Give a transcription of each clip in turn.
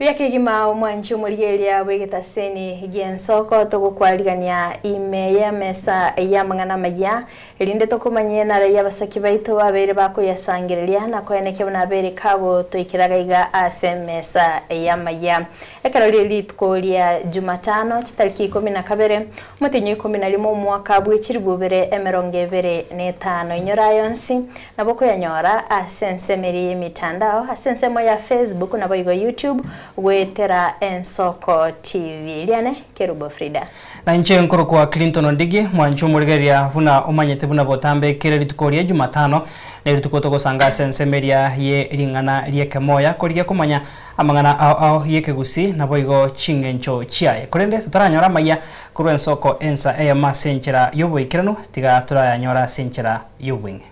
Yakigima umwanju murigeria wegetaseni gensoko tugukwarigania ime ya mesa ya mangana maya elinde tokumanye na ya basaki baito babere bakoyasangireria na koyeneke bana bere kabo toikiragaiga asemesa ya maya ekarori litkoria Jumatano chitariki 12 mutinyo 11 mwaka bw'ikiribubere emerongevere netano inyora yonsi naboko yanyora asensemeri mitandao asensemo ya Facebook na boigo YouTube wetera Ensoko TV liane Kerubo Frida na nche nkoro kwa Clinton Ondigi mwanchu murigeria huna umanyete buna botambe kere tukoria Jumatano na tukoto sanga sensemeria ye ringana rieke moya koriya kumanya amangana ao yeke gusi na boigo chingencho chiaye korende tutaranyora maya kuru Ensoko ensa ema senchera yobo ikirano tiga turanyora senchera yobwinge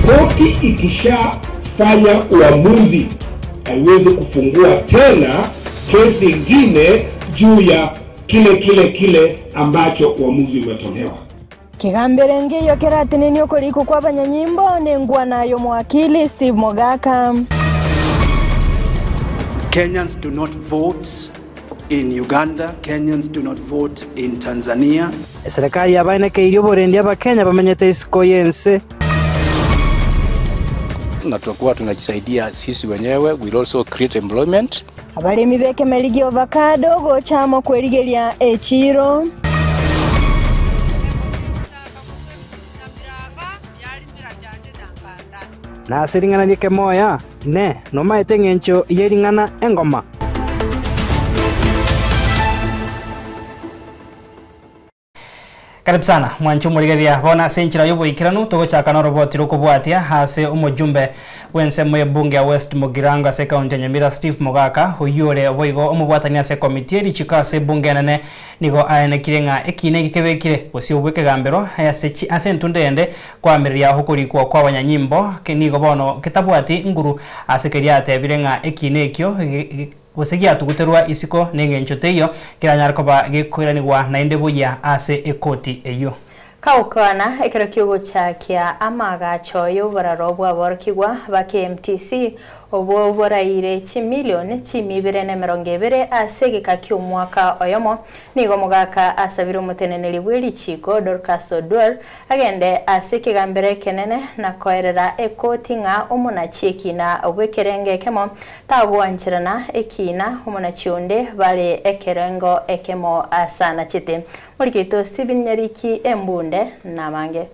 koti ikisha fanya uamuzi haiwezi kufungua tena kesi nyingine juu ya kile ambacho uamuzi umetolewa. Kigambere ngiyo keratineni okoliko kwa banyanyimbo nengwa nayo mwakili Steve Mogaka. Kenyans do not vote in Uganda, Kenyans do not vote in Tanzania. Serikali yabaine keirio borendia ba Kenya bamenyete isikoyense. Na tutakuwa tunajisaidia sisi wenyewe, we also create employment. Abalimi beke meligi avocado gochamo kwerigeria echiro. Na siringana like moya ne no maite ngencho yeringana engoma. Karibu sana mwanchu murigeria bona senchira yobo ikiranu togo chakana roboti rokobwatia hase umujumbe wense moye bunge West Mogiranga se county Nyamira Steve Mogaka huyore boigo umubwatania se committee richikase bunge nene nigo aene kirenga ekine gikebekire osio bweke gambero haya sechi asentundende kwa miria hukuri kwa banyanyimbo kenigo bono kitabwati nguru asekeria atebirenga ekine ekyo Wasegia tuguterwa isiko nengenchote iyo kiranyara koba gikwiranirwa na indeboya ase ekoti eyo Kaukana ekero kiugo chakia amaga choyo bararobwa borkigwa ba KMTC obo boraire chimilioni chimibere na merongevere asegeka kyumwaka oyomo nigo Mogaka asabiro muteneneli bweli chiko Dorcas Odwar agende asekigambere kenene na koerera ekoti nga omunachekina obwekerenge kemo tabwanchirana ekina omunachionde bale ekerengo ekemo asana chite Murikito Steven Nyariki Embunde namange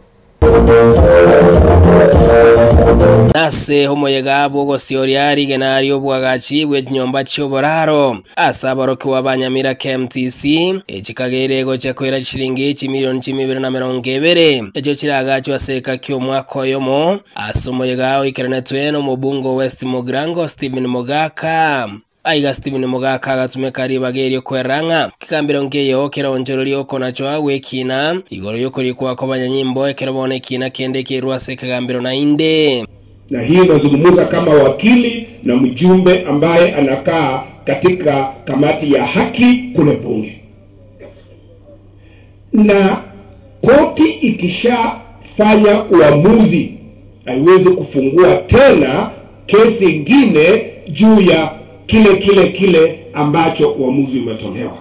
Nase homoyega bogo sioriari genario bwagachi bwenyomba choboraro asabaroki wabanyamira KMTC echikagere goche kwera chilingi chimilioni 220 ejo chiragacho aseka kyomwaka oyomo asomoyega ikiranetwe no mubungo West Mogrango Stephen Mogaka Aiga Stephen Mogaka agatumeka ribagerio kweranga kikambiro ngeyo keronjorori okonacho wekina igoro yokori kwa banyanyimbo ekerabone kina kende kirwa sekagambiro na inde na hii nazungumza kama wakili na mjumbe ambaye anakaa katika kamati ya haki kule bunge. Na koti ikishafanya uamuzi haiwezi kufungua tena kesi nyingine juu ya kile ambacho uamuzi umetolewa.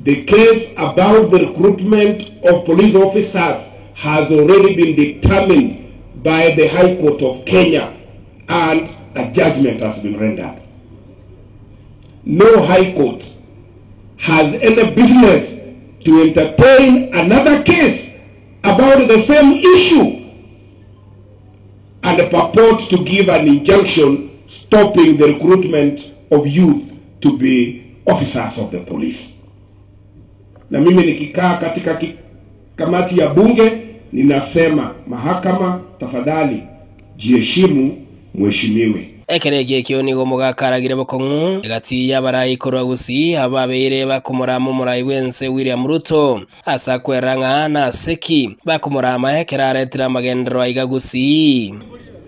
The case about the recruitment of police officers has already been determined by the High Court of Kenya and a judgment has been rendered. No High Court has any business to entertain another case about the same issue and purport to give an injunction stopping the recruitment of youth to be officers of the police. Na mimi nikikaa katika kamati ya bunge ninasema mahakama tafadhali jiheshimu mheshimiwe. Ekerege kionigo Mogakaragire bokongu gati yabarayi koragusi ababere bakumuramo murayi wense William Ruto asa kweranga na seki bakumurama ekeraretira magendero aigagusi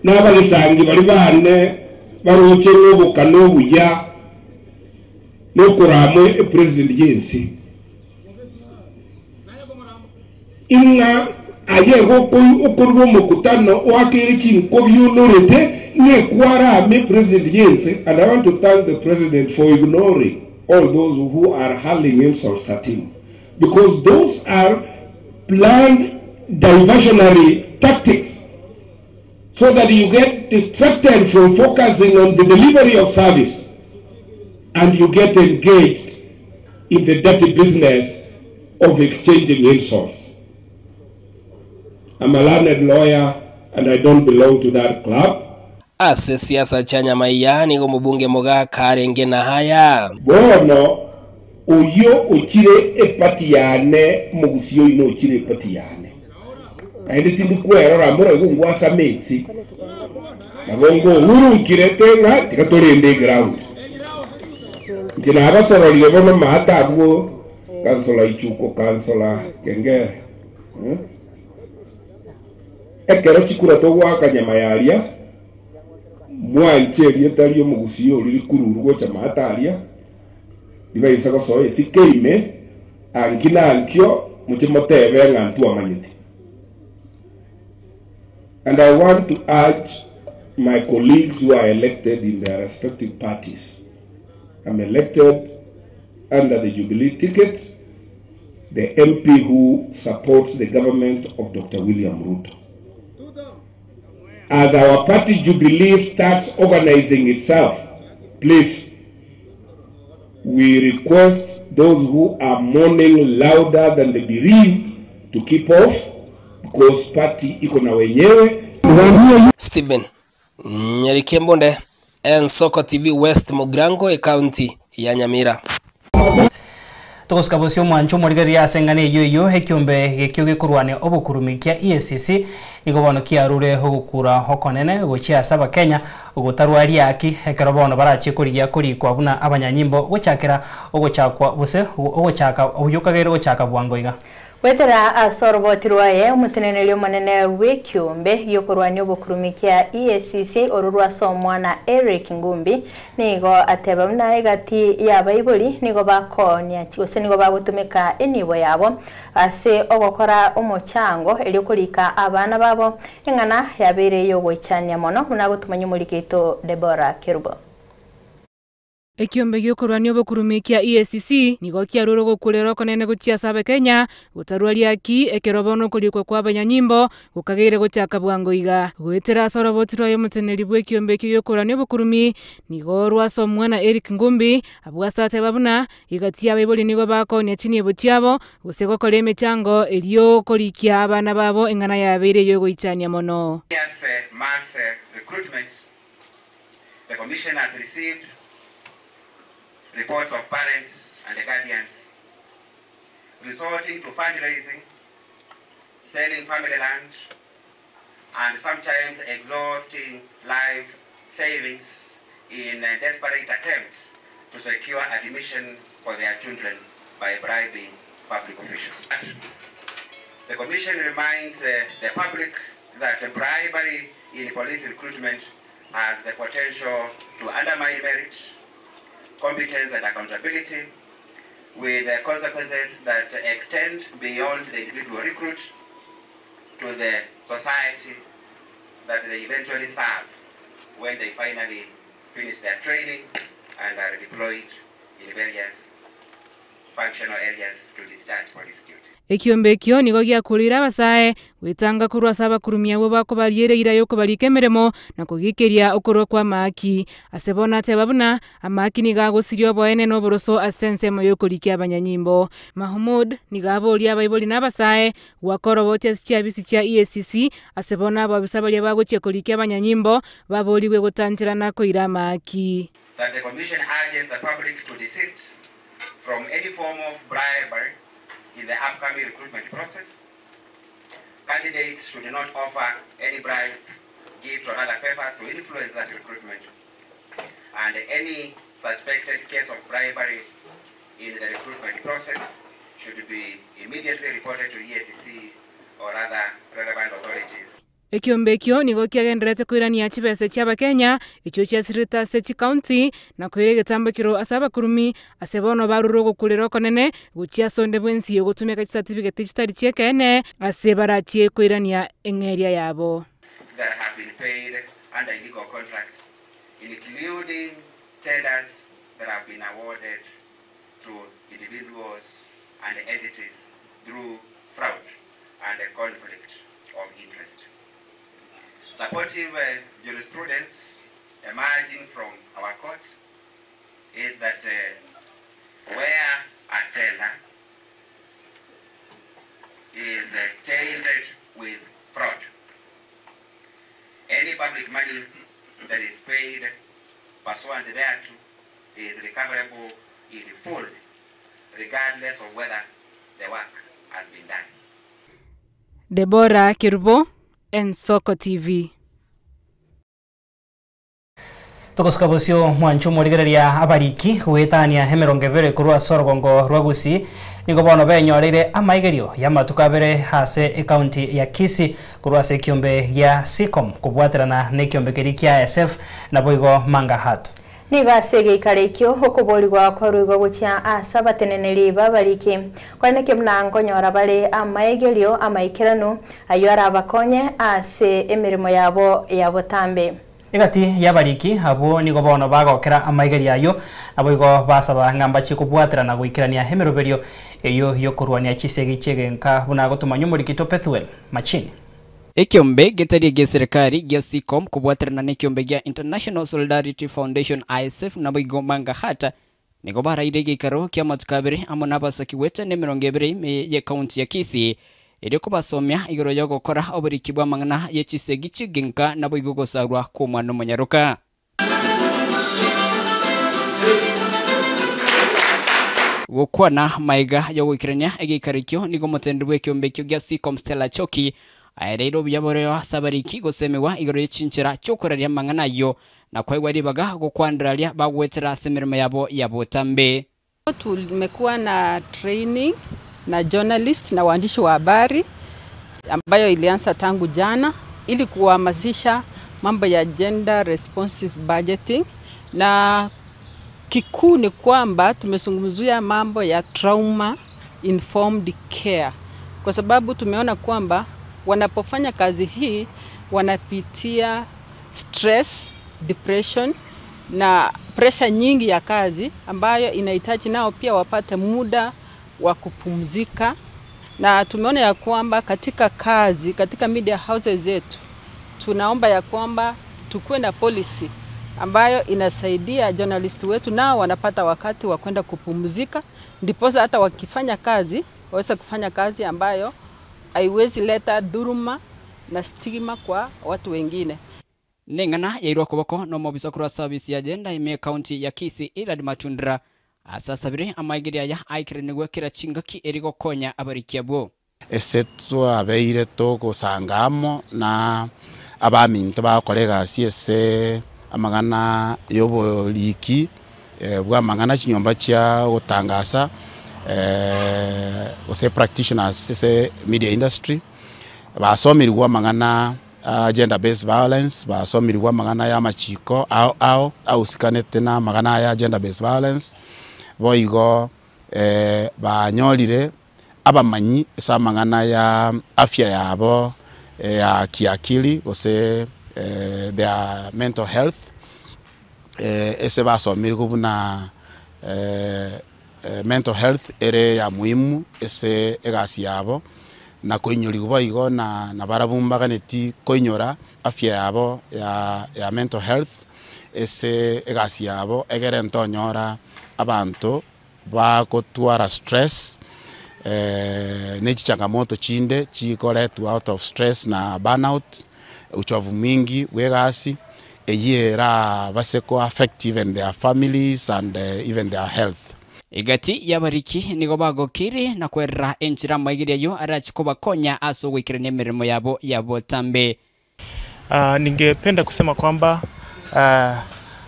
n'abalisangi bali bane baruke n'obukano buya n'okuramwe president yensi inga aye okorwo mukutano wakiri chinkobyunorete nekwara me president yense, and I want to thank the president for ignoring all those who are hurling insults at him, because those are planned diversionary tactics so that you get distracted from focusing on the delivery of service and you get engaged in the dirty business of exchanging insults. I'm a learned lawyer and I don't belong to that club. Ase siasa cha Nyamaiya nigo mubunge Mogaka arenge na haya. Bono uyo ukire epati yane mugusio ino ukire epati yane. Aindi tindi kwera mura gungwa samesi. Nabongo huru ukire tenga tikatolende ground. Jina abasoro liyobono mahata abuo kansala ichuko kansala kengere. Ekero chikura towa Kanyamayaria mwanche lietaliyo mugusio lilikururwo cha mahataria divaisa kosoye sikeime ankina ankyo mutimotebe ngantu amanyete. And I want to urge my colleagues who are elected in their respective parties. I'm elected under the Jubilee ticket, the MP who supports the government of Dr. William Ruto. As our party Jubilee starts organizing itself, please, we request those who are mourning louder than the bereaved to keep off, because party iko na wenyewe. Stephen Nyerikembonde, Ensoko TV West Mogrango, County ya Nyamira. Tukoskabosio mwancho morigeria asengane yoyo hekiombe gekyoge kurwane obukurumikia EACC nigobono kiarure hogukura hokonene gochia saba Kenya ugotarwari yaki hekerobono barachi kurigia kuri kwa buna abanyanyimbo gochakera ogochakwa buse ogochaka oyukagero gochaka bwangoiga wetera asorobotirwaye umutenenelio manene w'ikiumbe yokurwanya obukurumikia EACC orurwa somwana Eric Ngumbi nigo ateba mnae gati ya Bible nigo bakonia cyose nigo bagutumika enibo yabo ase ogokora omochango eliokurika abana babo engana yabere yo gochania mono munagutumanya mulikito Deborah Kerubo. Ekiombe gyokurwania obukurumikia EACC nigo kiaruro gokurero konene gochia saba Kenya gotarwari aki ekerobono kulikwa kwa abanyanyimbo gukagire gochaka bwangoiga gwetera sorobotiro yo muteneri bw'ekiombe gyokurwania obukurumi nigo rwaso mwana Eric Ngumbi abwasate babuna igatia Bible nigo bakonia chini ebotiabo gusego kole emechango elio kolikia abana babo engana yabere yo goichania mono. Yes, mass recruitments. The commission has received reports of parents and the guardians resorting to fundraising, selling family land, and sometimes exhausting life savings in desperate attempts to secure admission for their children by bribing public officials. The Commission reminds the public that bribery in police recruitment has the potential to undermine merit, competence and accountability, with consequences that extend beyond the individual recruit to the society that they eventually serve when they finally finish their training and are deployed in various functional areas to discharge police duty. Ekiombe kyo nigo gyakurira abasae wetanga kurwa saba kurumia bo bakobaliere irayo kubalikemeremo na kugikeria okorwa kwa maki asebona tebabuna amaki nigagosirio boene no boroso asense moyo kulikia abanyanyimbo Mahmud nigaboli abayiboli nabasae wakorobote cyabisi cya EACC asebona babisabali bagoche kulikia abanyanyimbo baboliwe gutantira nako iramaki. That the commission urges the public to desist from any form of bribery in the upcoming recruitment process. Candidates should not offer any bribe, gift or other favors to influence that recruitment. And any suspected case of bribery in the recruitment process should be immediately reported to EACC or other relevant authorities. Ekiombekio nigo kiagenderete kwirania chibese chiaba Kenya icho chiasirita Sechi County na kwire getambekiro asaba kurumi asebono baruro gukulira konene guchia sonde bwensi yogutumeka certificate chitari chiekene asebaratie kwirania engeria yabo. That have been paid under illegal contracts, including tenders that have been awarded to individuals and entities through fraud and a conflict of interest. Supportive jurisprudence emerging from our court is that where a tender is tainted with fraud, any public money that is paid pursuant thereto is recoverable in full, regardless of whether the work has been done. Deborah Kirbo, Ensoko TV. Tokoskabosio mwancho morigereria abariki huetania hemerongevere kurwa sorgongo rwagusi nigobono benyorire amaigerio ya matukabere hase county ya Kisii kurwa se kiombe ya Sicom kubwaterana ne kiombe kirikia SF na boigo Mangahat. Nigasege ikarekyo okuboligwa kwa ruigo gucia asabateneneri babariki kwaneke mnango nyora bale amaigerio amaikiranu ayo arabakonye ase emirimo yabo yabotambe. Igati yabariki abo nigo bono bagokera amaigeria ayo aboigo basaba ngamba chikubwatira na guikirania hemeroberio eyo yokurwania chisegi chegenka buna gutuma nyumurikito Pethuel Machini. Ekiombe getaria gia serikali gia Sicom kubwatirana na ekiombe gia International Solidarity Foundation ISF na boigo Mangahat nigo baraire gikaro kia matukabere amona basakiwete ne 20 ya county ya Kisii iri kubasomya igoro yo gukora oburiki bwa mangana yechisegi chigenka na boigo gosarwa ku mwana munyaruka. Gukwana maiga yo gwikirania egikarikyo nigo mutendwe kiombekyo gia Sicom Stella Choki aereiro byaborewa sabariki gosemewa igoro yechinchira cyokoraria mangana yo na kwaigwa ribaga gukwandralia bagwetera semirimo yabo yabotambe. Tumekuwa na training na journalist na waandishi wa habari ambayo ilianza tangu jana ili kuhamasisha mambo ya gender responsive budgeting, na kikuu ni kwamba tumezungumzia mambo ya trauma informed care, kwa sababu tumeona kwamba wanapofanya kazi hii wanapitia stress, depression na pressure nyingi ya kazi ambayo inahitaji nao pia wapate muda wa kupumzika. Na tumeona ya kwamba katika kazi, katika media houses zetu, tunaomba ya kwamba tukue na policy ambayo inasaidia journalist wetu nao wanapata wakati wa kwenda kupumzika, ndiposa hata wakifanya kazi waweze kufanya kazi ambayo haiwezi leta dhuluma na stigma kwa watu wengine. Nengana yairwa kubako no mobisa kura service ya agenda ime county ya Kisii ila Matundra asasabire amaigeria ya aikirenegwe kira chingaki erigo konya abarikiabo. Esetwa abeire to gusangamo na abaminto bakorega siese amagana yoboriki bwa magana chinyomba chia gutangasa ose practitioners se media industry basomirwa magana gender based violence, basomirwa magana ya machiko au sikanete na magana ya gender based violence boigo banyorire abamanyi sa magana ya afya yabo ya kiakili ose their mental health ese basomirwa kubuna mental health ere ya muhimu ese egasi yabo na koinyori boigo na barabumbaga neti koinyora afya yabo ya mental health ese egasi yabo egere ntonyora abantu bakotwara stress ne changamoto chinde chikoletu out of stress na burnout uchovu mwingi wegasi eyera baseko affect even their families and even their health. Igati yabariki nigo bagokiri na kwerra enchira maigiria yo arachikoba konya aso gwikirania mirimo yabo yabotambe. Ningependa kusema kwamba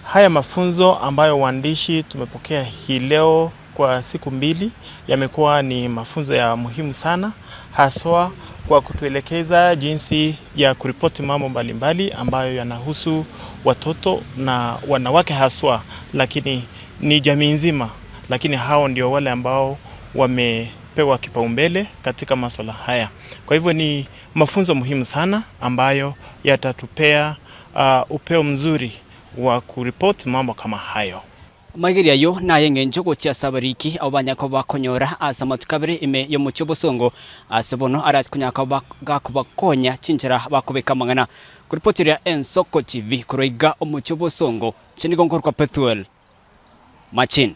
haya mafunzo ambayo waandishi tumepokea hii leo kwa siku mbili yamekuwa ni mafunzo ya muhimu sana, haswa kwa kutuelekeza jinsi ya kuripoti mambo mbalimbali ambayo yanahusu watoto na wanawake haswa, lakini ni jamii nzima, lakini hao ndio wale ambao wamepewa kipaumbele katika masuala haya. Kwa hivyo ni mafunzo muhimu sana ambayo yatatupea upeo mzuri wa kuripoti mambo kama hayo. Maigiri ayo na yengenjo gocha sabariki abanyako bakonyora asamatukabire ime yo muchobo songo asebono arat kunyaka bakonya chinchira bakobeka mangana kuripotira Ensoko TV kuroiga omuchobo songo chinigonkor kwa Pethuel Machin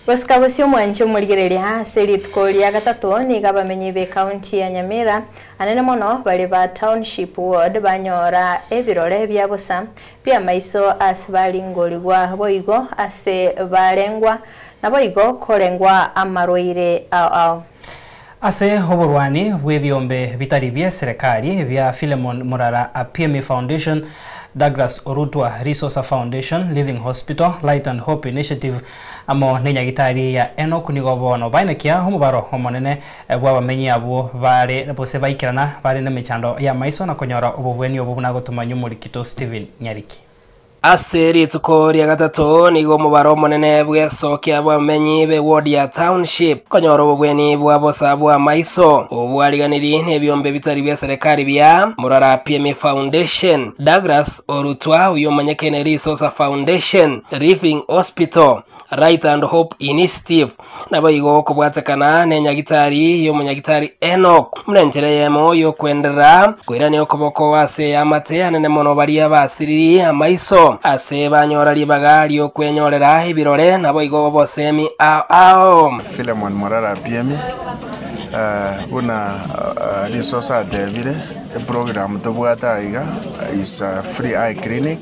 Goskabusio mwancho muligereria seritkolia gatatu ni gabamenyi be county ya Nyamira anene mono bali ba township ward banyora ebirore bya busa bya maiso asibalingoligwa boigo ase barengwa na boigo korengwa amaroire ao ase oburwani bwebyombe bitari bya serikali bya Philemon Murara APME Foundation, Douglas Orutwa Resource Foundation, Living Hospital, Light and Hope Initiative amo nenyagitari ya Enoch nigobono bainekia homubaro homonene bwabamenyi abo bare bose baikirana bare na michando ya maiso na konyora obubweni obubuna gutuma nyumurikito Steven Nyariki Aseri tukoria gatatu nigo mubaro monene bwesokia abamenyi be ward ya township konyora obubweni bwabosa bwa maiso obwaliganiri nebyombe bitari bya serikali bya Murara APME Foundation, Douglas Orutwa uyomanyekene Resource Foundation, Living Hospital, Right and Hope Initiative nabayigo kubwatakana nenyagitari yomanyagitari Enoch mrenjereyemo yo kwendera kwirane okoboko wase amate anene mono bari abasiriri amaiso ase banyora libaga lyo kwenyorera ibirore nabayigo bosemi ao Philemon Murara APME una resource adevire program tobwata iga is a free eye clinic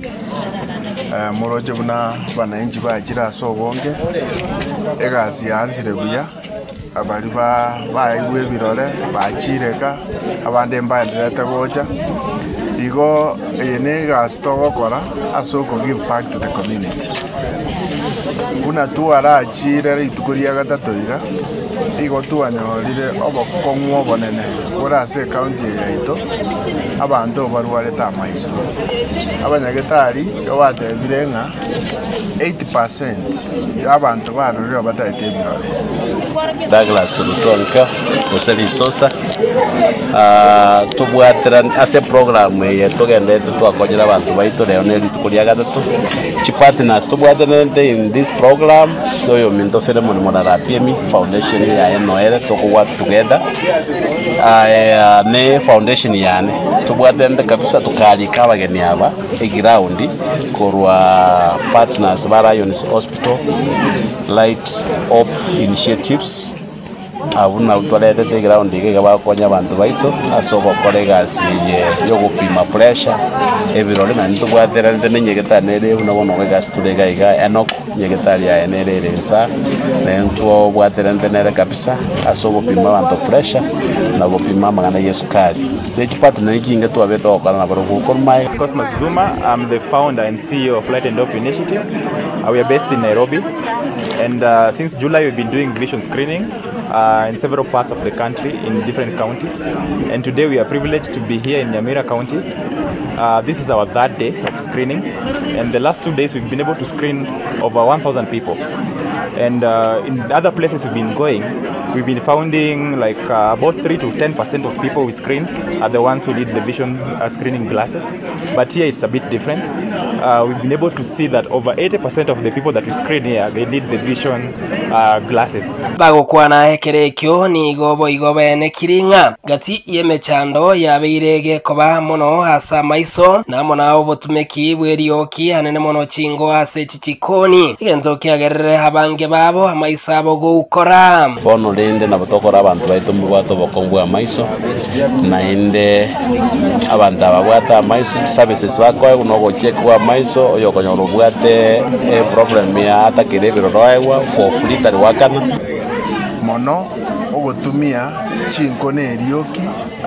moroje buna bananchi bakira sobonge egasi yansire buya abari bayiwe birore bakireka abande mbandirete gocha igo yene gas to gokora asoko give back to the community una tuara achire itukuria gatatu ira igo tuanyorire obokongwo bonene ora ase county yaito abantu barware ta maiso abanyagitari yawatebire nga 80% y'abantu barurira batayite birore. Douglas Rutonka Oseri Sosa tubwatira ase program ye tugende twakonyera abantu baito leo ne tukuria gatatu chi partners tubwatira in this program so yo minto Philemon Murara APME Foundation ya Noel to work together ne foundation yane tubwatira kabisa tukalika abageni aba ground korwa partners bara Lions Hospital, Light Hope Initiatives abuna utwalete te ground ige bakonya abantu baito asobo kolegasi yo gupima pressure ebirole na ntubwatera nyegetanere unabono gas tulega iga Enoch nyegetari ya enereresa nento bwatera ntenere kabisa asobo pima abantu pressure na gupima magana yesukari Cosmas Zuma, I'm the founder and CEO of Light and Hope Initiative. We are based in Nairobi, and since July we've been doing vision screening in several parts of the country in different counties, and today we are privileged to be here in Nyamira County. This is our third day of screening, and the last 2 days we've been able to screen over 1,000 people. And in other places we've been going, we've been finding like about 3 to 10% of people we screen are the ones who need the vision screening glasses. But here it's a bit different. We've been able to see that over 80% of the people that we screen here, they need the vision glasses. Bago kwana hekerekyo ni igobo ene kiringa gati yemechando yabeirege koba mono hasa maiso na mona obotumeki bwerioki hanene mono chingo ase chichikoni igenzoki agerere habange babo amaisabo go ukora bono lende na botokora abantu baito mubwato bokombwa maiso na inde abantu ababwata maiso services bako no go check wa maiso oyo konyoro bwate problem ya atakire biroroewa for free tari wakana mono ogotumia chinko ne rioki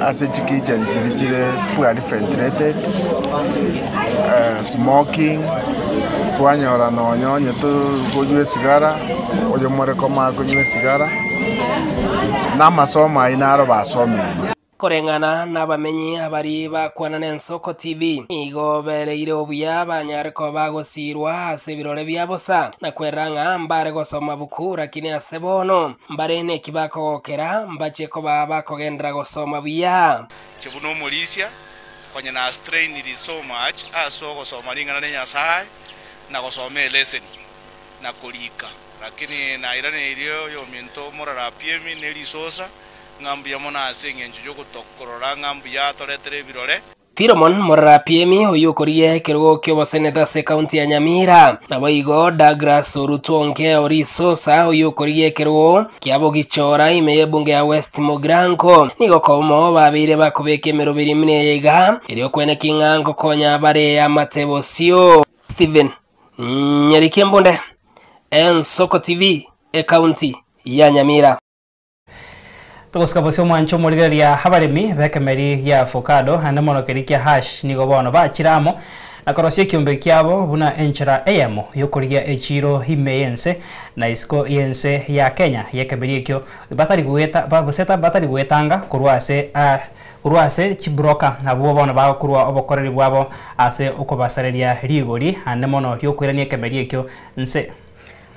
ase chikicha chire poorly ventilated, smoking twanyora nonyonye tukunywa sigara oyo mureko makunywa sigara n'amasomo ainaro basomire korengana n'abamenyi abari bakwana n'Ensoko TV igo bereire obuya banyareko bagosirwa ase birore bya bosa na kweranga mbare gosoma buku lakini ase bono mbare ne kibakogokera mbacheko baba kogendera gosoma buya chibuno mulisia kwenye na strain it so much aso gosoma lingana ne Nyasaye na gosome lesson na kulika lakini na irane ilio yo minto morara piemi nelisosa ngambu ya mona asinge njujo kutokorora ngambu ya toletere birore Philemon Morapiemi oyukorie kirugo kyo seneta se county ya Nyamira na boigo Douglas Orutonke Orisosa oyukorie kirugo kyabo gichora imeye bunge ya West Mogranko nigo komo babire bakubeke 2 yega iliyo kwene kingango konya bare ya Matebosio Steven Nyarikembonde Ensoko TV county ya Nyamira. Tukoskabosio mwancho murigeria habarimi bekemeri ya avocado ande monokerikia hash nigo bono bachiramo na korosio kiumbe kiabo buna enchera eyamo yokorigia echiro himeyense na isko yense ya Kenya yekemeri ekyo batari gueta babuseta batari guetanga kurwase chibroka abo bono bakurwa obokoreri bwabo ase ukobasareria rigori ande mono yokwirania kemeri ekyo nse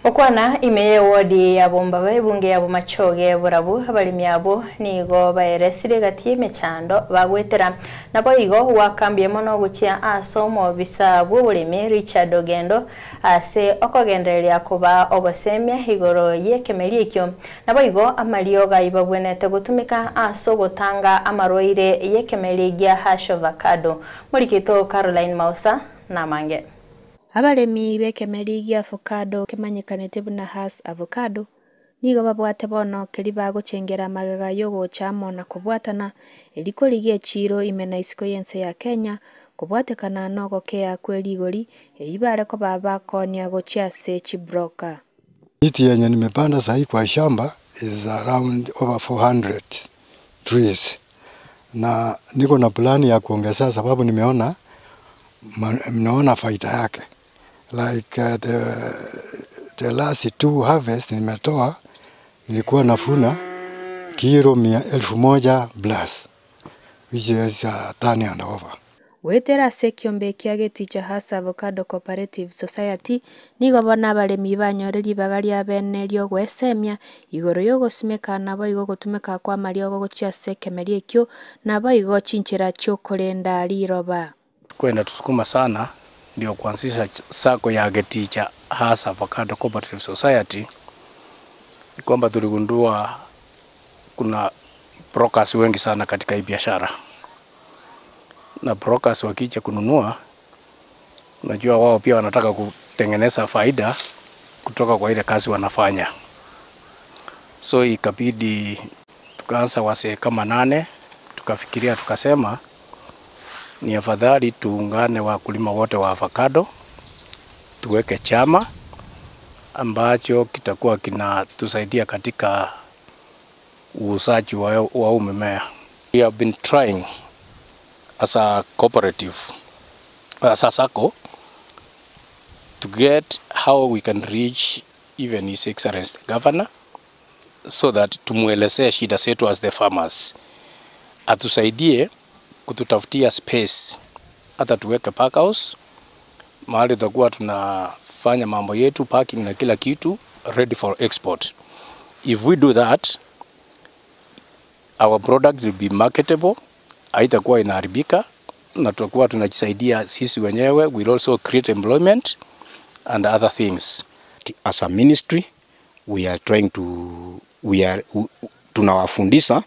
Okwana imeye wodi ya bomba bunge ya bumachoge burabu abalimi abo nigo baeresire gati mechando bagwetera nabo igo wakambye mono gukia asomo bisabu bulimi Richard Ogendo ase okogendereria kuba obosemya igoro yekemeri ekyo nabo igo amalio gaibabwenete gutumika aso gutanga amaroire yekemeri gya hash avocado mulikito Caroline Mausa na mange Abalemi bekemeri gya avocado kemanyikanete buna has avocado nigo babwate bono keri bagochengera magaga yogo chamo na kubwatana eliko ligie chiro imena isiko yense ya Kenya kubwatekana nogo kea kweligori eibare ko baba konia gochia se chibroka. Miti yenye nimepanda sahi kwa shamba is around over 400 trees na niko na plani ya kuongeza sababu nimeona faida yake. Like the last 2 harvest nimetoa nilikuwa nafuna kilo 1,000 plus which is a ton and over. Wetera sekiombe kiage teacher has avocado cooperative society nigo bona abalemi banyoreri bagali abene lyo gwesemya igoro yogo simeka nabo igo gutumeka kwa maliogo gochia sekemeri ekyo nabo igo chinchira cyo kolenda liroba kwenda tusukuma sana ndio kuanzisha sako ya Geticha hasa Avocado Cooperative Society kwamba tuligundua kuna brokers wengi sana katika hii biashara na brokers wakija kununua unajua wao pia wanataka kutengeneza faida kutoka kwa ile kazi wanafanya so ikabidi tukaanza wase kama 8 tukafikiria tukasema ni afadhali tuungane wakulima wote wa avocado tuweke chama ambacho kitakuwa kinatusaidia katika uuzaji wa mimea. We have been trying as a cooperative as a SACCO to get how we can reach even His Excellency the Governor so that tumuelezea shida zetu as the farmers atusaidie kututafutia space hata tuweke pack house mahali tutakuwa tunafanya mambo yetu parking na kila kitu ready for export. If we do that our product will be marketable, haitakuwa inaharibika na tutakuwa tunajisaidia sisi wenyewe. We'll also create employment and other things. As a ministry we are trying to tunawafundisha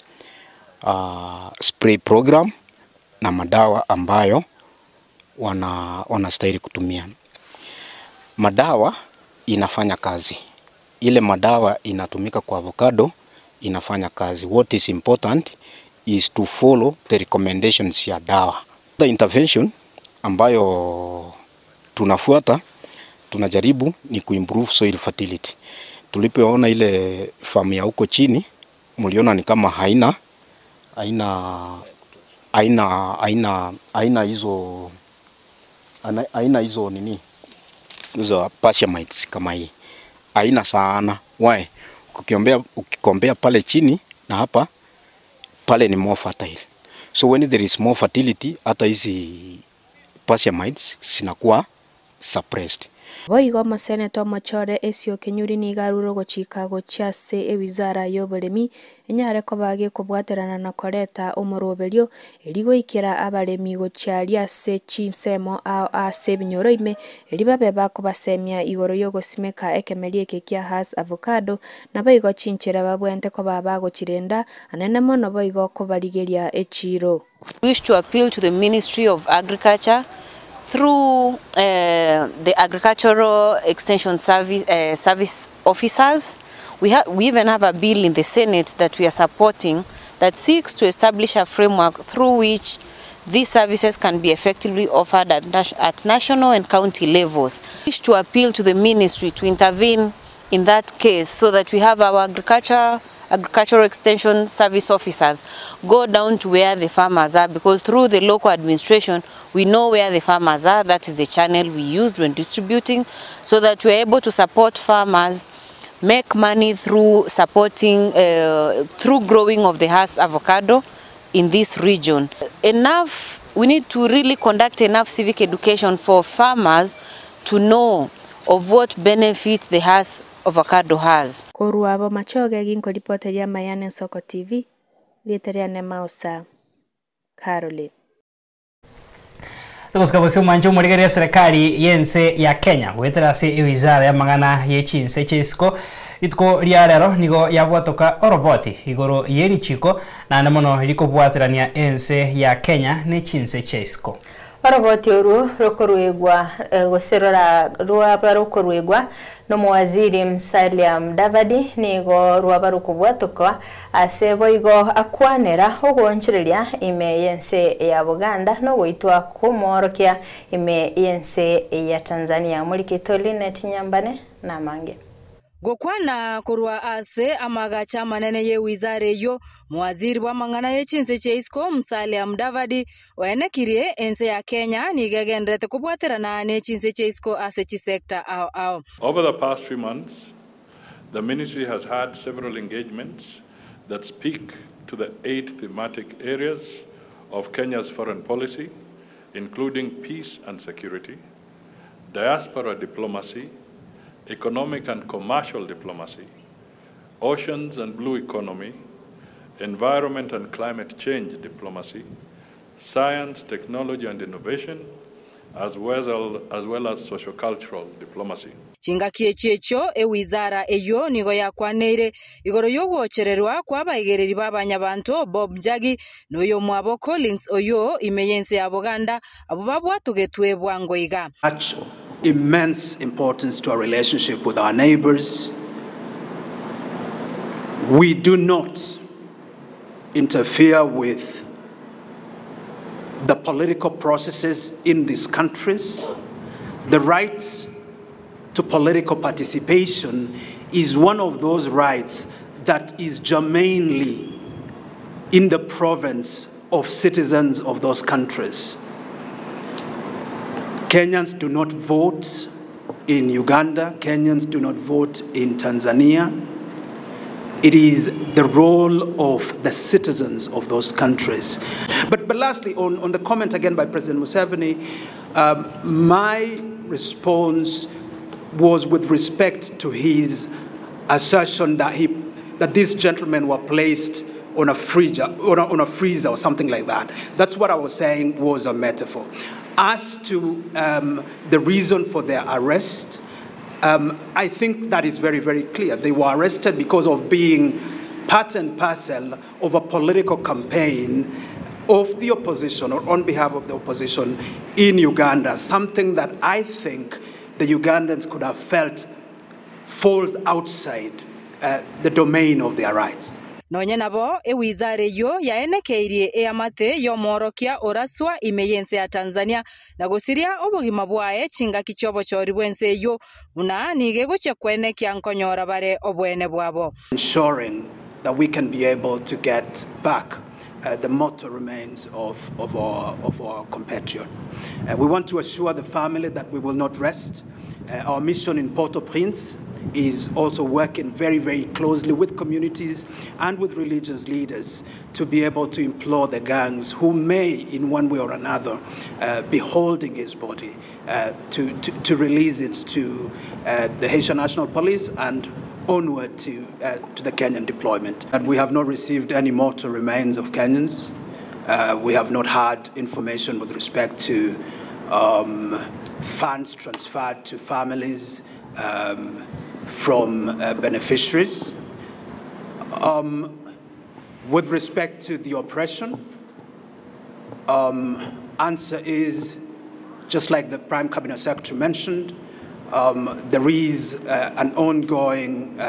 spray program na madawa ambayo wanastahili kutumia. Madawa inafanya kazi. Ile madawa inatumika kwa avocado inafanya kazi. What is important is to follow the recommendations ya dawa. The intervention ambayo tunafuata tunajaribu ni kuimprove soil fertility. Tulipoona ile farm ya huko chini mliona ni kama haina hizo nini hizo pasture mites kama hii. Haina sana. Why? Ukikombea pale chini na hapa pale ni more fertile. So when there is more fertility, hata hizi pasture mites zinakuwa suppressed. Boigo maseneto machore esio kenyuri ni garuro gochika gochase ewizara y'oburemi enyare ko bage kubwaterana na koreta omoroberio erigo ikira abaremi gocharia se chinsemo ase binyoroime eribabe bakobasemia igoro yogosimeka ekemerie kekia has avocado na boigo chinchera babwente ko baba gochirenda anene mono boigo ko barigeria echiro. Wish to appeal to the Ministry of Agriculture through the Agricultural Extension Service officers. We even have a bill in the Senate that we are supporting that seeks to establish a framework through which these services can be effectively offered at national and county levels. We wish to appeal to the ministry to intervene in that case so that we have our Agricultural Extension Service officers go down to where the farmers are, because through the local administration we know where the farmers are. That is the channel we used when distributing, so that we're able to support farmers, make money through supporting, through growing of the Hass avocado in this region. We need to really conduct enough civic education for farmers to know of what benefit the Hass avocado has. Koruabo machoge ginko reporteria Mayane Soko TV literia ne Mausa Caroline. Tukusikabusio mancho murigeria serikali yense ya Kenya gwetera se wizara ya mang'ana yechinse chesiko itko riarero nigo yabwatoka oroboti igoro yeri chiko na namono likobwaterania ense ya Kenya ne chinse chesiko. Oroboti oru rokorwegwa goserora ruaba rokorwegwa no mwaziri Musalia Mudavadi nigo ruaba rukubwatokwa asebo igo akwanera ogonchereria ime yense ya Buganda no goitwa kumorokia ime yense ya Tanzania muri kitolina tinyambane na mange gokwana kurwa ase amagacha manene ye wizare yo mwaziri wa mang'ana yechinse cheisco Musalia Mudavadi waenekirie ense ya Kenya nigegendrete kubwaterana nechinse cheisco ase chisekta ao. Over the past few months, the ministry has had several engagements that speak to the 8 thematic areas of Kenya's foreign policy, including peace and security, diaspora diplomacy, economic and commercial diplomacy, oceans and blue economy, environment and climate change diplomacy, science, technology and innovation, as well as socio-cultural diplomacy. Chingakie checho wizara eyo nigo yakwaneire igoro yogochererwa kwa baigereri b'abanyabantu Bob Njagi noyo mwabo Collins oyo imeyense ya Buganda abo babwatugetwe bwangoiga. Immense importance to our relationship with our neighbors. We do not interfere with the political processes in these countries. The right to political participation is one of those rights that is germane in the province of citizens of those countries. Kenyans do not vote in Uganda. Kenyans do not vote in Tanzania. It is the role of the citizens of those countries. But lastly, on the comment again by President Museveni, my response was with respect to his assertion that these gentlemen were placed on a freezer or something like that. That's what I was saying was a metaphor. As to the reason for their arrest, I think that is very, very clear. They were arrested because of being part and parcel of a political campaign of the opposition or on behalf of the opposition in Uganda, something that I think the Ugandans could have felt falls outside the domain of their rights. Nonye nabo wizare yo yaenekeirie amate yo morokia oraswa imeyense ya Tanzania na gosiria obugima bwae chinga kichobo chori bwense yo una nigegoche kwenekia nkonyora bare obwene bwabo. Ensuring that we can be able to get back the mortal remains of our compatriot. We want to assure the family that we will not rest. Our mission in Port-au-Prince is also working very, very closely with communities and with religious leaders to be able to implore the gangs who may, in one way or another, be holding his body to release it to the Haitian National Police and onward to the Kenyan deployment. And we have not received any mortal remains of Kenyans. We have not had information with respect to funds transferred to families from beneficiaries. With respect to the oppression, answer is, just like the Prime Cabinet Secretary mentioned, there is an ongoing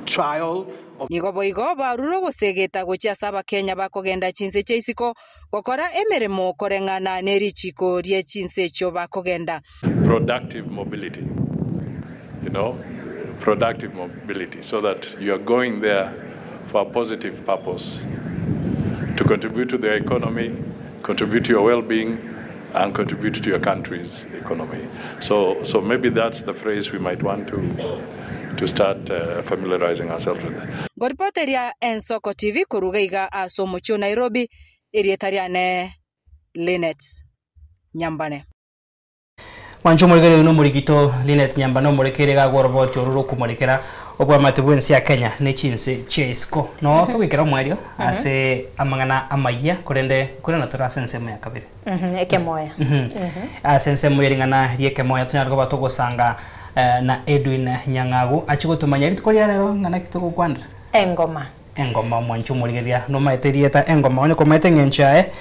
trial. Nigoboigo baruro gusegeta guchasa bakenya bakogenda chinse cheisiko gokora emeremo korengana nerichiko rie chinse cho bakogenda. Productive mobility, productive mobility, so that you are going there for a positive purpose, to contribute to the economy, contribute to your well-being, and contribute to your country's economy. So maybe that's the phrase we might want to start familiarizing ourselves with. Goripoteria Ensoko TV kurugaiga asomucho Nairobi irietariane Linet Nyambane. Wancho muligere no murigito Linet Nyambane murekere ga goroboti oruro kumurikira obwa matibwensi ya Kenya ne chinse chesko no tugikira mwario ase amangana amaya kurena turasensemo ya kabiri ekemoya asensemo yeringana riekemoya tunyargo batogosanga na Edwin Nyangagu achigotumanya ritkoria rero ngana kitoko kwandra engoma mwancho muligeria no maeterieta engoma one komete ngenchae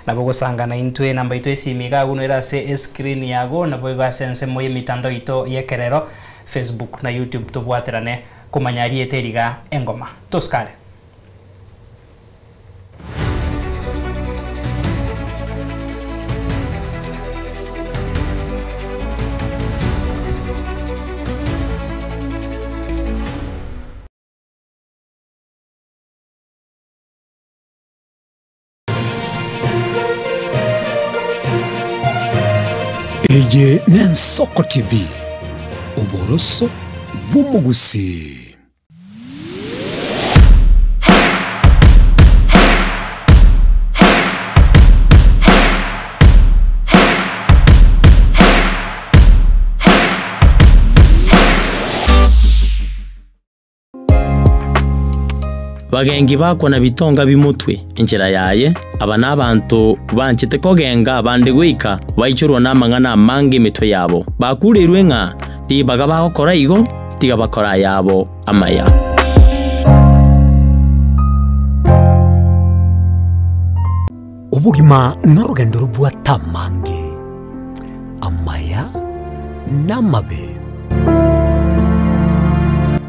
na bogosanga na intwe namba ito isimiga guno era se screen yago na boiga sense moye mitando ito yekerero Facebook na YouTube tubwaterane kumanyari eteriga engoma toskare Eye Nensoko TV Uboroso Bumugusi. Bagengi bakwa na bitonga bimutwe enchera yaye aba nabantu banchite kogenga bande gwika baichurwa namangana mangi mitwe yabo bakurirwe nga libaga bagokora igo tiga bakora yabo amaya Ubugima n'urugendo rubwata mangi amaya namabe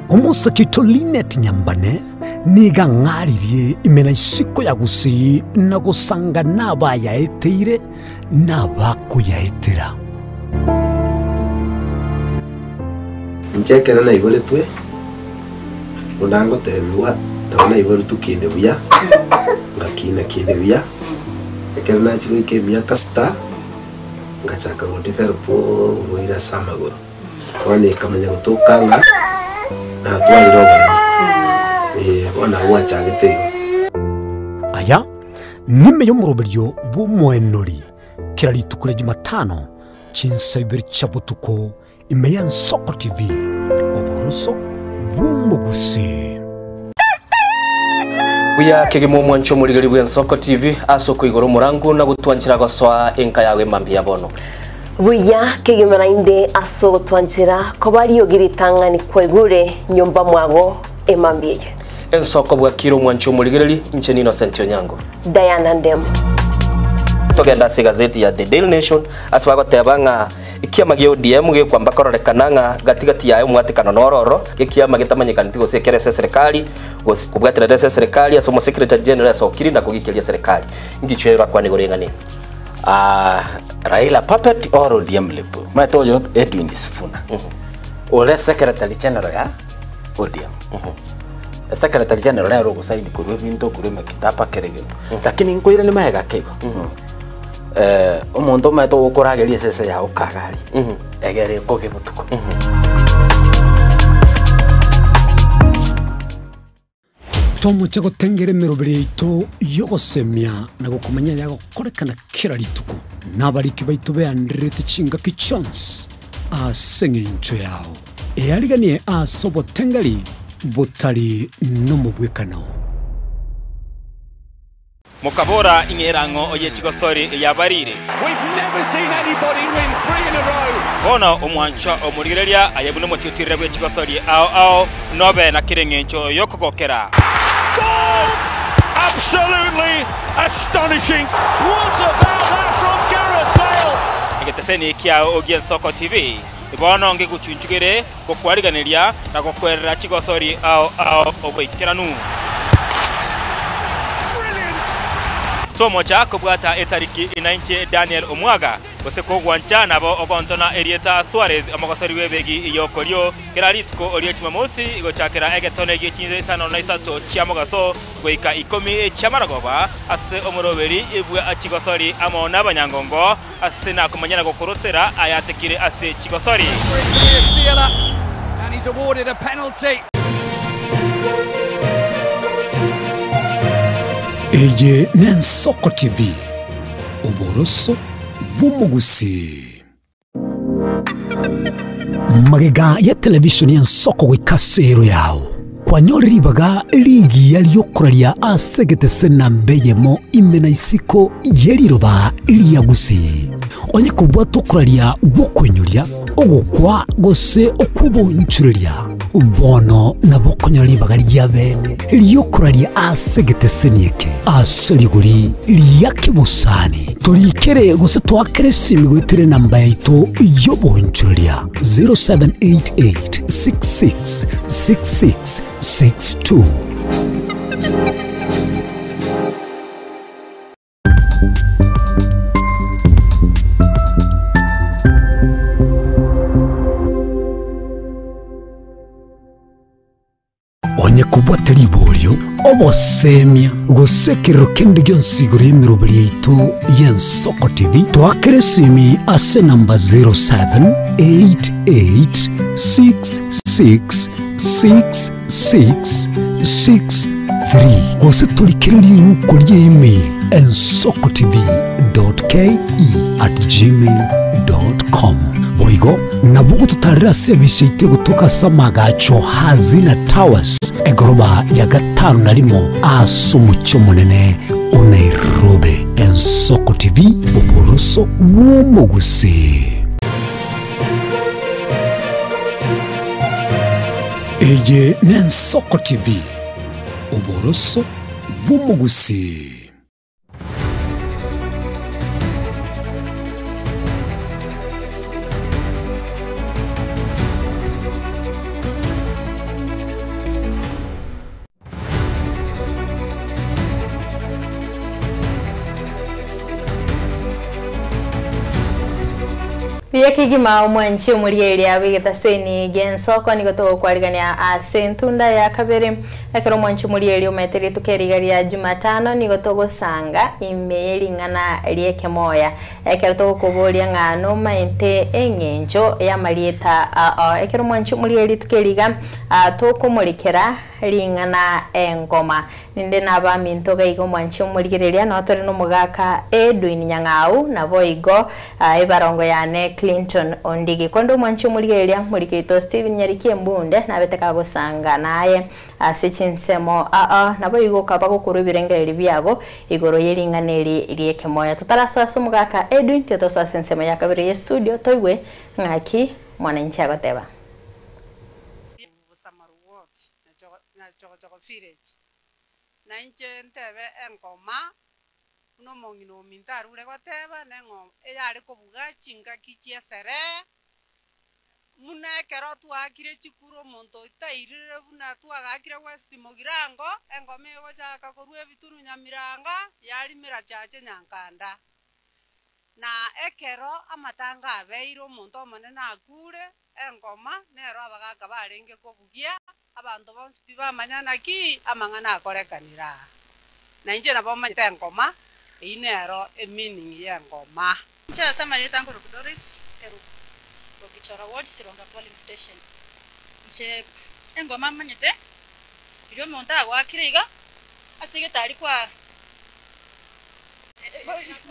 Umusakito Linet Nyambane niga ngaririe imena isiko ya gusi na gusanga nabaya eteire nabakuyaetera Nchekera na ibole twe undango tebiwa ndabona ibole tukinde buya ngakina kinde buya ekera na chiro ke miaka sta ngachaka ngo develop ngoira samagoro wani kamanya gutokanga na twaliroba wana wacha gitego aya nime yo muroberio bumwenori kirali tukule Jumatano chinsa ibiri chabutuko imeya Nsoko TV Uboroso Bumugusi Buya kegemo mwancho muligari bwa Nsoko TV asoko igoro murangu na gutwanchira goswa enka yawe mambi yabono Buya kegemera inde aso twanchira ko bari yogiritanga ni kwegure nyomba mwago emambie Ensoko bwa kiro mwancho muligari incheni Innocent Onyango Diana Ndem togenda se gazeti ya The Daily Nation asaba gotebanga ikiama gyo DM gyo kwamba kororekananga gatigati yayo mwatikano nororo ikiama gitamanyikana tigo sekere serikali kubwatira serikali asomo secretary general asokiri na kugikiria serikali ngichwera kwa nigorengane Raila puppet or ODM lepo matoyo Edwin Sifuna ole secretary general ya ODM secretary general ya rogo saini kurwe binto kurwe kitapa kerege lakini nkoira ni maega kego omuntu mato ukurageria sese ya ukagari egere koge butuko tomuche gotengere mirobere ito yogosemia na gukumanya yago korekana kira rituko nabariki baitu beandrete chinga ki chance asengencho yao eariganie asobo tengari botari no mubwekano Mukabora ingerango oye chigosori yabarire. We've never seen anybody win 3 in a row. Bono omwancha omurigereria ayabuno mututire bwe chigosori ao nobe na kirengencho yokogokera. Goal! Absolutely astonishing. What about that from Gareth Bale? Egeteseni kia Ogien Soko TV. Bono nge guchunchugere gokwariganiria na gokwerera chigosori ao oboikeranu. Tomo cha kubwata etariki inainche Daniel Omwaga goseko gwancha nabo ogontona Erieta Suarez amagosori webegi iyokorio keraritko orio chimamosi igochakera egetone gichinze sano na isato chiamogaso goika 10 chamaragoba ase omoroberi ibwe achigosori amo nabanyangongo ase na kumanyana gokorosera ayatekire ase chigosori and he's awarded a penalty. Eye Nensoko TV Oboroso Bumugusi Magega ya television ya Nsoko wikasero yao kwa nyori baga ligi yaliyokuralia asegete sena mbeyemo imena isiko yeliroba liyagusi onye kubwato kuralia bokwenyulia ogukwa gose okubonchurelia bono na bokonyoli bagali ya bene liyokuralia asegete senieke asoliguri liyake busani tulikere gose twakere simigwitere namba yaito yobonchurelia 0788666662 onye kubwatari ibolyo obosemia gusekero kende gyonsiguri emiroberi yaitu y'Ensoko TV twakere simi ase namba 0788666663 gose tulikere liruko rya email ensokotv.ke@gmail.com boigo nabugo tutarira sebisite gutuka samagacho hazina towers egoroba ya gatanu na limo asumucho munene Nairobi. Ensoko TV oboroso bw'omugusi. Eye n'Ensoko TV oboroso bw'omugusi. Kigima omwanchi omurieri abigetaseni gensoko nigoto kwarigania asentunda ya kabere ekero mwanchi omurieri ometeri tukerigaria Jumatano nigoto gosanga imeri ngana lieke moya ekero to kuboria ngano mainte engenjo ya marieta ekero mwanchi omurieri tukeriga tokumurikera lingana engoma ninde naba minto gaigo mwanchi omurigereria no tore no mugaka Edwin Nyang'au na boigo ibarongo yane Clinton Ondigi kondo mwanchi omurigereria murikeito Steven Nyarikie Mbunde nabeteka gosanga naye asichinsemo nabo igo kaba gukuru birengereri byago igoro yelinganeri lieke moya tutarasasa mugaka Edwin tetosa sensemo ya kabiri studio toigwe ngaki mwananchi agoteba na inche ntebe engoma uno mongino mintaru ule goteba nengo eyari kobuga chinga kichiesere muna kero twakire chikuru monto itairire buna twagakire West Mogirango engoma egochaka korwa ebituru Nyamiranga yari mira chache Nyankanda na ekero amatanga abeiro monto manene akure engoma nero abagaga barenge kobugia abantu bonse bamanyana ki amang'ana akorekanira na inje nabo manyite engoma inero meaning ya engoma Nchara sama leta ngoro Doris Eru Rokichora Ward Sironga Polling Station nche engoma manyite kiryo monta gwa kiriga asige tari kwa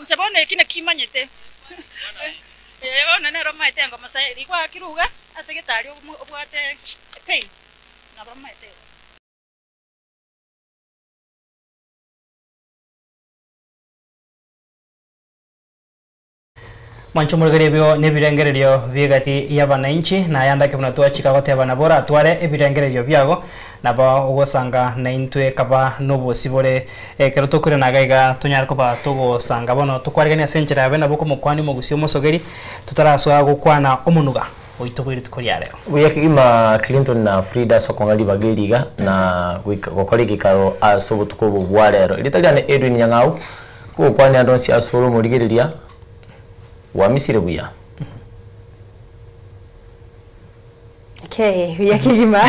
nchabone kina kimanyite bona nero maite engoma sai rikwa kiruga asige tari obwate pain nabro maite Mancho murgerebyo nebirengererio bigati y'abananchi na yanda ke mnatua chikago tebana bora tware ebirengererio byago nabo ugosanga na intwe kaba nobo sibore kero tokure nagaiga tonyar koba togo sanga bono tukwarigania senchera abe nabo komukwani mogusio mosogeri tutaraswa gukwana omunuga oitogwiri tukuriare Uyakigima Clinton na Frida Sokongali bagiriga na gokorigi karo asobo tukobo bwarero litaliane Edwin Nyang'au ko kwani andonsi asoro murigiriria wamisire buya. Okay, uyakigima.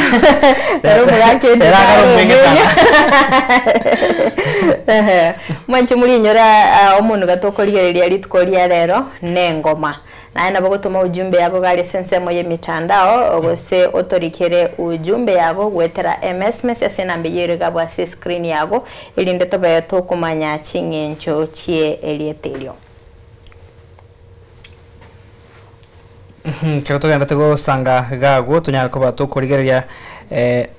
Narumu yake Mwancho muri nyora omuntu gatokorigereria litkoria rero nengoma. Na ina bagotuma ujumbe yako gali sensemo ye mitandao ogose otorikere ujumbe yako gwetera MS ya senambe yerega bwa screen yako ili ndeto bayo tokumanya chingencho chie elietelio. Chego tugenda tego sanga gago tunyara ko bato kurigereria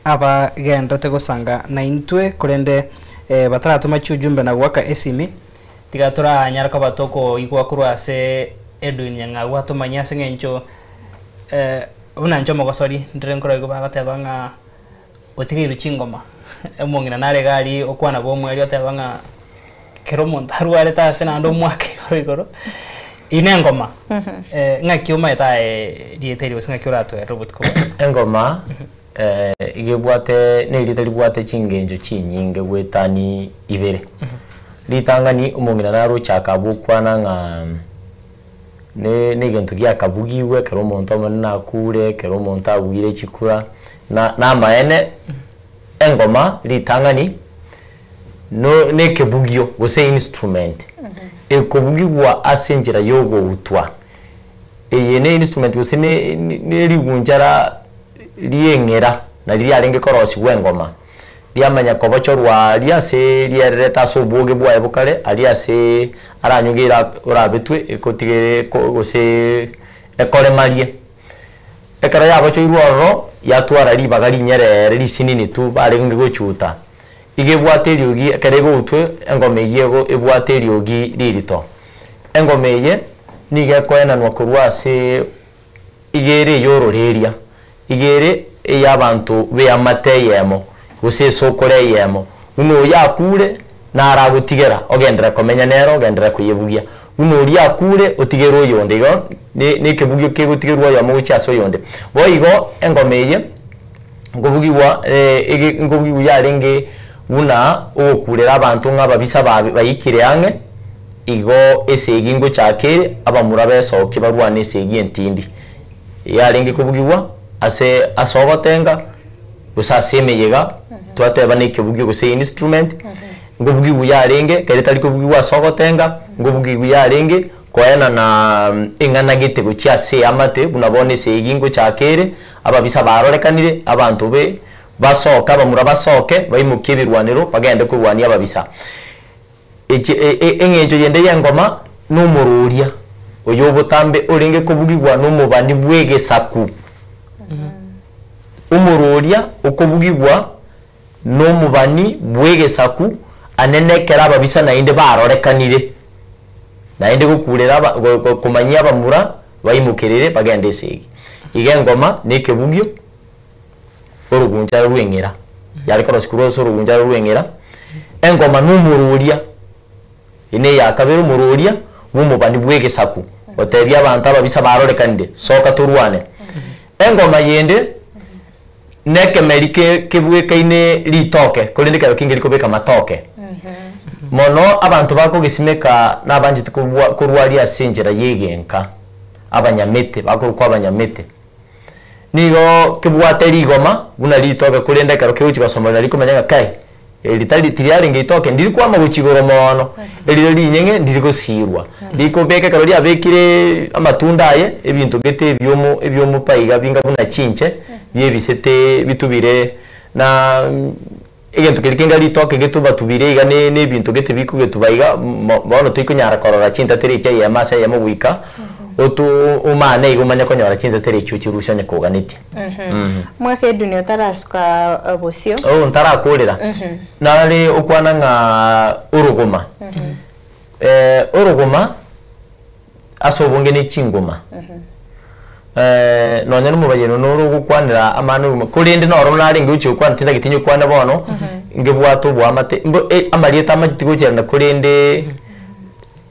aba genda tego sanga na intwe kurende bataratuma cyujumbe na gwaka esimi tigatora nyara ko bato ko igwa kurwa se Edwin Nyang'au atumanya sengencho unancho mogosori ndirenkoro igo bagatebanga otigiru chingoma emongina nare gari okwana bo mweri otebanga kero montaru are ta sena ndo mwake igoro ine ngoma ngakiuma eta dieteri ngakira to robot ko engoma igebwate ne litali bwate chingenjo chinyinge gwetani ibere litangani umongina naro chaka bukwana nga ne gento gya kabugiwe kero monto manna kure kero monta agwire chikura na maene engoma litangani no ne kebugio gose instrument ekobugirwa asenjera yogo utwa eyene instrument gose ne rigunjara liengera na liarenge korosi wengoma liamanya kobochorwa liase liereta soboge bwa ebukare aliase aranyugira urabetwe ekotigere gose ekore marie ekara yabocho irworo yatwara libagari nyerere lisinini tu barenge gochuta igebwate ryogi akarego utwe engome yego ebwate ryogi lirito engome ye nige kwena nwakurwa se igere yororeria igere eyabantu be amateyemo gose sokore yemo uno yakure nara gutigera ogendera komenya nero ogendera kuyebugia uno yakure otigero yonde igo ne kebugio ke gutigerwa ya mu chaso yonde boigo engome ye ngobugiwa ngobugiwa yarenge una okurera abantu nk'ababisa bayikire yange igo esegi ngo cyakere abamurabe soke barwane esegi entindi yarenge kubugiwa ase asogotenga gusasemeyega twateba nekebugyo guse instrument ngobugiwa yarenge kare tari kubugiwa asogotenga ngobugiwa yarenge koyana na ingana gitego cyase amate bunabone esegi ngo cyakere ababisa barorekanire abantu be basoka bamura basoke bayimuke birwaniro bagende kurwania ababisa engenjo yende yengoma numururia oyo butambe oringe kubugirwa numubandi bwege saku umururia okubugirwa numubani bwege saku anenekera ababisa na inde barorekanire na inde gukurera kumanyia bamura bayimukerere bagende segi igengoma nekebugyo orugunja ruengera yari korosikuro orugunja ruengera engoma numururia ine yakabero mururia bumubani bwege saku otebya abantu ababisa barorekanide soka turwane engoma yende neke merike kebweke ine litoke kolende kayo kingeri kobeka matoke mono abantu bako gisimeka nabanji kurwali asenjera yegenka abanyamete bakuru kwa abanyamete nigo kibwate rigoma buna ritoke kuri ndekero kiuchi gosomera rikumenya kai ritari tiriari ngitoke ndiri kwa maguchigoro mono eriro rinyenge ndiri gusirwa ndiko beke karori abekire amatunda aye ebintu gete ebyomo paiga binga buna chinche byebisete bitubire na egento kirikenga ritoke getuba tubire iga ne bintu gete bikugetubaiga bono tuikunyara korora chinta tere cya yamasa yamubwika otu umane igumanya konyora chinta tere chuchi rushanye koganiti mwake dunia tarasuka bosio ntarakurira nari ukwana nga uruguma uruguma asobunge ni chinguma nonya n'umubayeno n'uru gukwanira amanu kurinde no runari nguchi ukwana tinda gitinyo kwana bono ngebwato bwamate amarieta amagitigo cyane kurinde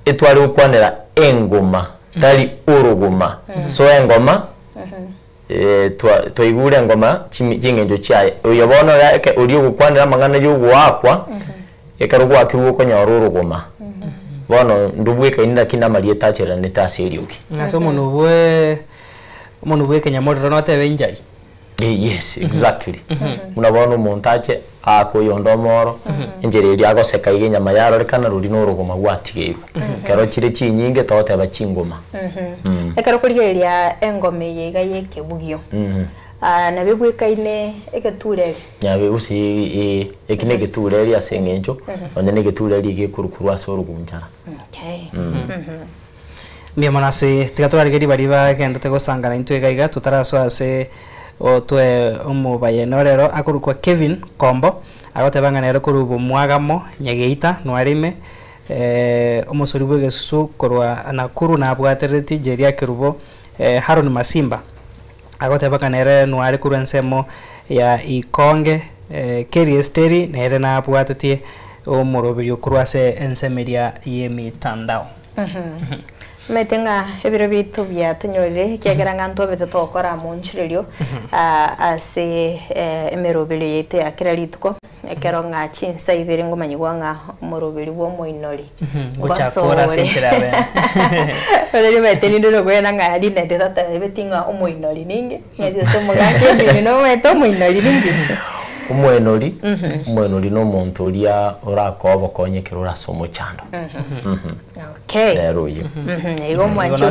etwari ukwanira engoma tari uruguma so engoma twaigure ngoma chingenjo cyaye uyabona yake uri gukwanira amangana y'ugo wakwa ekarugwa kirugo konya uruguma bono ndubweka inda kinda marieta cyera netaserioki naso umuntu bwe Kenya modero no tebe injari yes exactly munabona umuntu ake akoyondo moro injeri iri agoseka igenyama yaro rekana ruri no rugoma gwatigirwe kero kire kinyinge tote abakingoma ekaro kurigeria engome yega yeke bugyo na bibwekaine egeture yabe usi ekine geture ri asengenjo onde ne geture ri gekurukuru asorugunjara Mbia manase tigaturarigeri bari bagenda tegosangana intwega iga tutaraso ase otwe umubayeno rero akurukwa Kevin Kombo agotebangana rero kurubu mwagamo nyageita nwarime umusori bwegesusu korwa nakuru na bwatereti jeria kirubo Haron Masimba agotebangana rero nwari kurensemo ya ikonge Keri Esteri nere na bwatetie umurobiri kurwase ensemeria yemitandao metenga ebiro bitu bya tunyorire kyagera nganto bete tokora mu nchirerio ase emerobere yete akira lituko ekero nga chinsa ibere ngomanyigwa nga umurobiri wo moinori gochakora senchirabe ole meteni ndo kwena nga ali nete tata betinga umoinori ninge ngeze somo gake ni no meto moinori ninge umwenori no muntu uria urakobo konyekero urasomo chando okay rero yo igo mwancho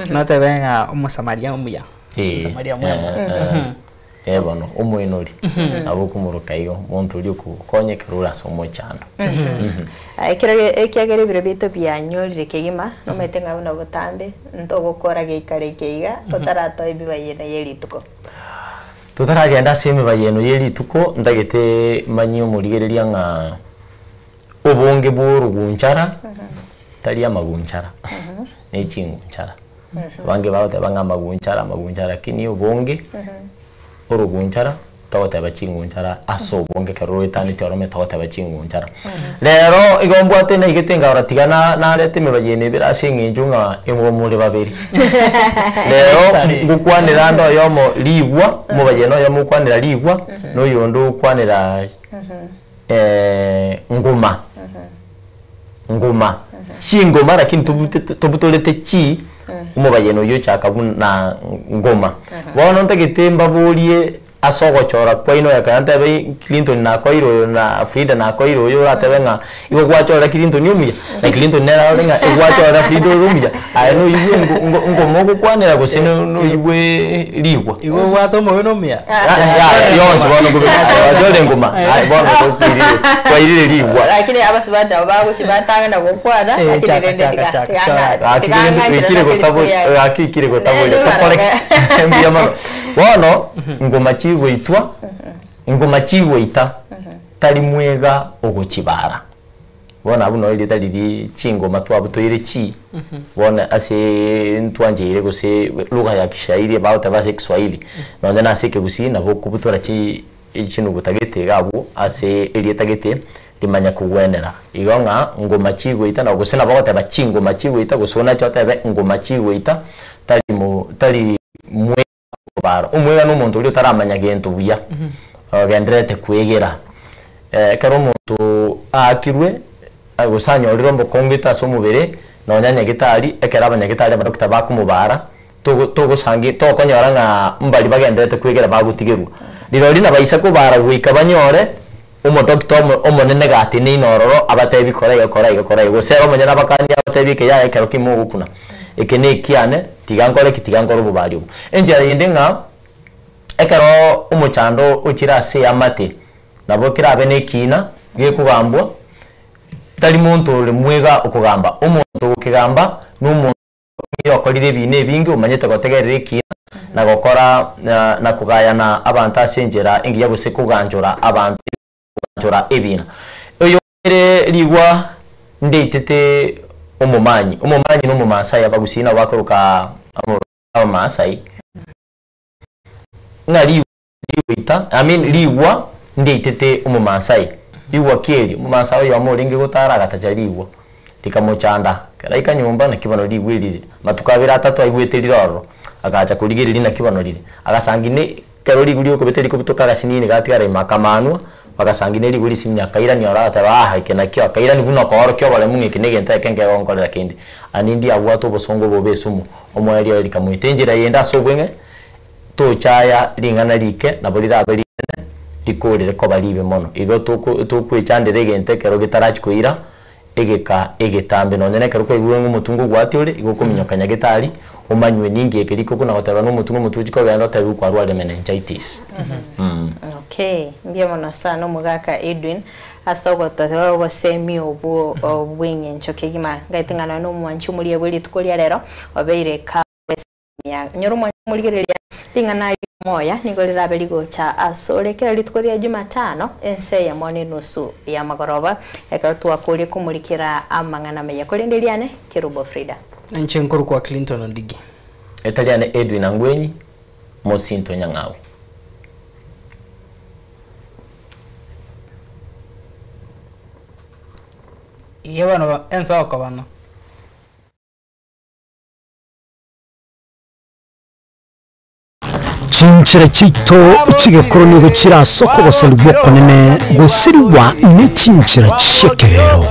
notebe nga umusamaria umuya samaria mwema bono umwenori abo kumuruka iyo muntu uri konyekero urasomo chando ekirage biro bito byanyorire kegima no metenga buno gotambe ntogokora geikare keiga otarato ibibayena yerituko tutaragenda sime bayeno yerituko ndagete manyi umurigereria nga ubunge bw'urugunchara tari amagunchara n'ichingunchara bange bawote banga amagunchara kini ubunge urugunchara tote abachingunchara aso ubunge karwetani tyorome tote abachingunchara rero igombwate na igetenga oratigana na rete mebayene birasinginjunga imwe muri babiri rero ngukwanira ndo yomo ligwa mubayeno yo mukwanira ligwa no yondo kwanira nguma shingoma lakini tubutolete chi umubayeno yo chakabuna ngoma bono ntagitemba bolie asogochora kwa ino yakanta be Clinton na koiro na Frida na koiro yo atabenga igo gwachora Clinton yumya na Clinton nera orenga gwachora Frida yumya ayino yibwe ngomo kwanera gusene no yibwe ligwa igo gwato mo no mya yonse bono gobe wajole ngoma bono kwa irire ligwa lakini abasibata babo chibatanga na gokwana akikire gotabo mbia mano bono ngoma chigweita tari mwega ogukibara bona buno iri tari chingoma twabutoire chi bona ase ntwanjire gose lugha ya Kiswahili about base Kiswahili none nasike gusina bokubutora chi ikintu gutagete gabo ase iri tagete limanya kugwenera igonga ngoma chigweita na gusina bagote bachingoma chigweita gusona cyo tabe ngoma chigweita tari mwe baro umwega n'umuntu uri taramanya gento buya gendrete kwegera karo umuntu akirwe agusanya uriro mbokongita so mubere nonyanya gitari ekera abanya gitari abadokita bakumubara togo sangi tokonyora nga mbali bagendete kwegera bagutigerwa riro rina baisa ko baragwika banyore umodokito omonene gati ni nororo abatebi koraiga gosero monyana bakandi abatebi ke ya ekero kimu gukuna ekene kiane tigangore kitigangoro bubari ubu enjera yinde nga ekero umuchando ukira se amate nabo kirabe ne kina gekugambwa tari muntu uri mwega ukugamba umuntu ukigamba n'umuntu yokorire bine bingi umanyete gotegerera kina na gukora na kugayana abantu asenjera ingi yabuse kuganjura abantu kuganjura ebina oyo rigwa nditete umumanyi n'umumasai abagusina bakoruka amasai ngari wita rigwa nditete umumasai rigwa kiri umumasai yo muringi gutara gatajariwa tikamuchanda karaika nyumba na kibano rigwirire matukabira atatu aigweteriroro agacha kurigirira na kibano rire agasangine karori guri ko beteri ko bitoka gasinini gatigare makamanwa bagasangine riguri simya kaira ni orata baha ikena kyo kaira ni buno ko orokyo bale mungi kinege nta kenge gonkorera kindi anindi abwato bosongo bobesumu omwari ari kamuitenjira yenda sobwenge to chaya ringana rike na bolira abeli rikorere ko balibe mono igo to kwichandire gente kero gitarachi kuira egetambe none kero ko igwe ngumutungu gwati uri igo kuminyokanya gitari umanywe ningi ekeriko kuna gotera no mutungu ko ganda tabi kwa rwale meningitis okay mbia mona sana mugaka Edwin asogota obosemi obwinge nchoke gima ngaitingana no mwanchi muliye buli tukolia rero obeire ka ya nyoru mwanchi muligereria tingana moya nigolera beligo cha asole kera litukolia Jumatano ense ya mone nusu ya magoroba ekatu akole kumulikira amangana meya kolendeliane Kirubo Frida nchenkuru kwa Clinton Ondigi etaliane Edwin Angwenyi Mosinto Nyangawe yebano enso akabana chinchira chito chigekoro nigo chira soko basalubwo konene gusiriwa ne chinchira chekerero